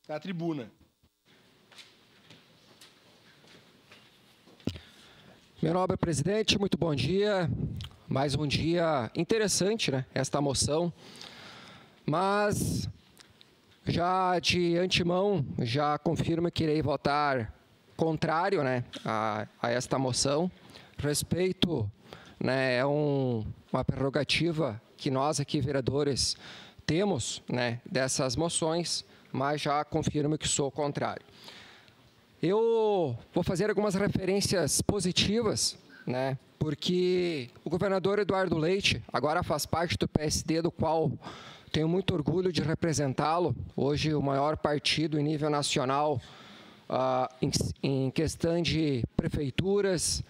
à tribuna. Meu nobre presidente, muito bom dia. Mais um dia interessante, né? Esta moção. Mas, já de antemão, já confirmo que irei votar contrário, né, a esta moção. Respeito, né, é uma prerrogativa que nós aqui, vereadores, temos, né, dessas moções, mas já confirmo que sou contrário. Eu vou fazer algumas referências positivas, né, porque o governador Eduardo Leite agora faz parte do PSD, do qual tenho muito orgulho de representá-lo. Hoje, o maior partido em nível nacional em questão de prefeituras,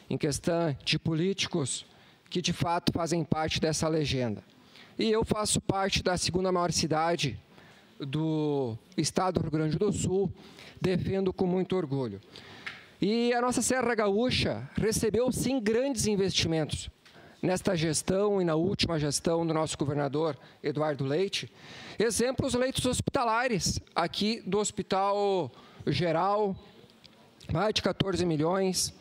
em questão de políticos que, de fato, fazem parte dessa legenda. E eu faço parte da segunda maior cidade do estado do Rio Grande do Sul, defendo com muito orgulho. E a nossa Serra Gaúcha recebeu, sim, grandes investimentos nesta gestão e na última gestão do nosso governador Eduardo Leite. Exemplos, leitos hospitalares, aqui do Hospital Geral, mais de 14 milhões.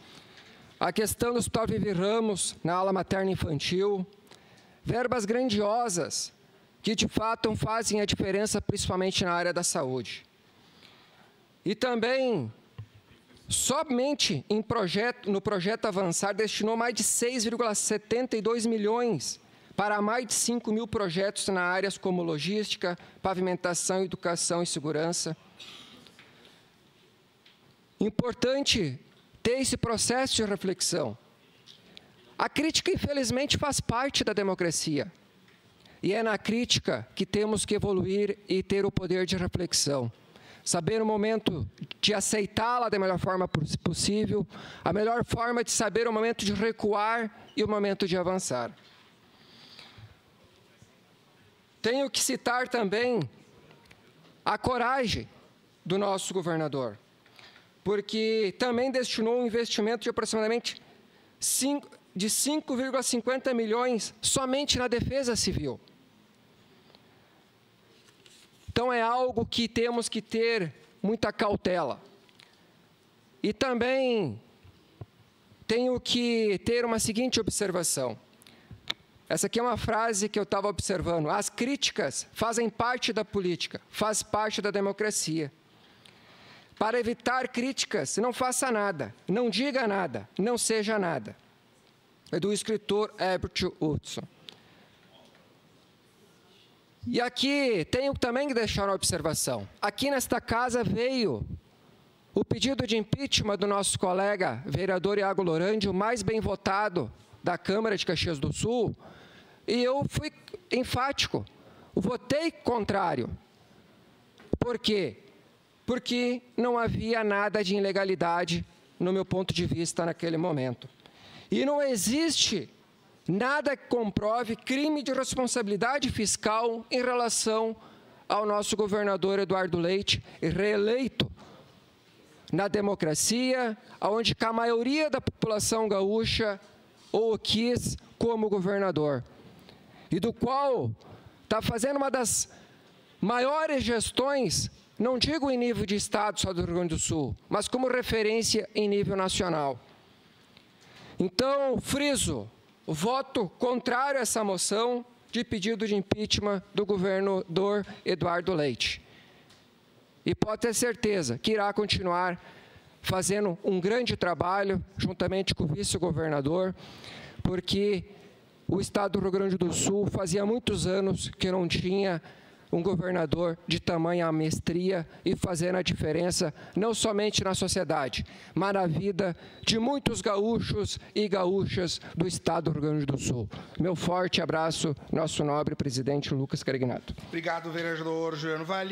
A questão do Hospital Vivi Ramos, na ala materna infantil. Verbas grandiosas que, de fato, fazem a diferença, principalmente na área da saúde. E também, somente no projeto Avançar, destinou mais de 6,72 milhões para mais de 5 mil projetos na áreas como logística, pavimentação, educação e segurança. Importante ter esse processo de reflexão. A crítica, infelizmente, faz parte da democracia. E é na crítica que temos que evoluir e ter o poder de reflexão. Saber o momento de aceitá-la da melhor forma possível, a melhor forma de saber o momento de recuar e o momento de avançar. Tenho que citar também a coragem do nosso governador, porque também destinou um investimento de aproximadamente 5,50 milhões somente na defesa civil. Então, é algo que temos que ter muita cautela. E também tenho que ter uma seguinte observação. Essa aqui é uma frase que eu estava observando. As críticas fazem parte da política, faz parte da democracia. Para evitar críticas, não faça nada, não diga nada, não seja nada. É do escritor Herbert Hudson. E aqui tenho também que deixar uma observação. Aqui nesta casa veio o pedido de impeachment do nosso colega vereador Iago Lorandi, o mais bem votado da Câmara de Caxias do Sul, e eu fui enfático, votei contrário. Por quê? Porque não havia nada de ilegalidade, no meu ponto de vista, naquele momento. E não existe nada que comprove crime de responsabilidade fiscal em relação ao nosso governador Eduardo Leite, reeleito na democracia, onde a maioria da população gaúcha o quis como governador, e do qual está fazendo uma das maiores gestões, não digo em nível de estado só do Rio Grande do Sul, mas como referência em nível nacional. Então, friso, voto contrário a essa moção de pedido de impeachment do governador Eduardo Leite. E pode ter certeza que irá continuar fazendo um grande trabalho, juntamente com o vice-governador, porque o estado do Rio Grande do Sul fazia muitos anos que não tinha um governador de tamanha mestria e fazendo a diferença não somente na sociedade, mas na vida de muitos gaúchos e gaúchas do estado do Rio Grande do Sul. Meu forte abraço, nosso nobre presidente Lucas Carignato. Obrigado, vereador Juliano Vale.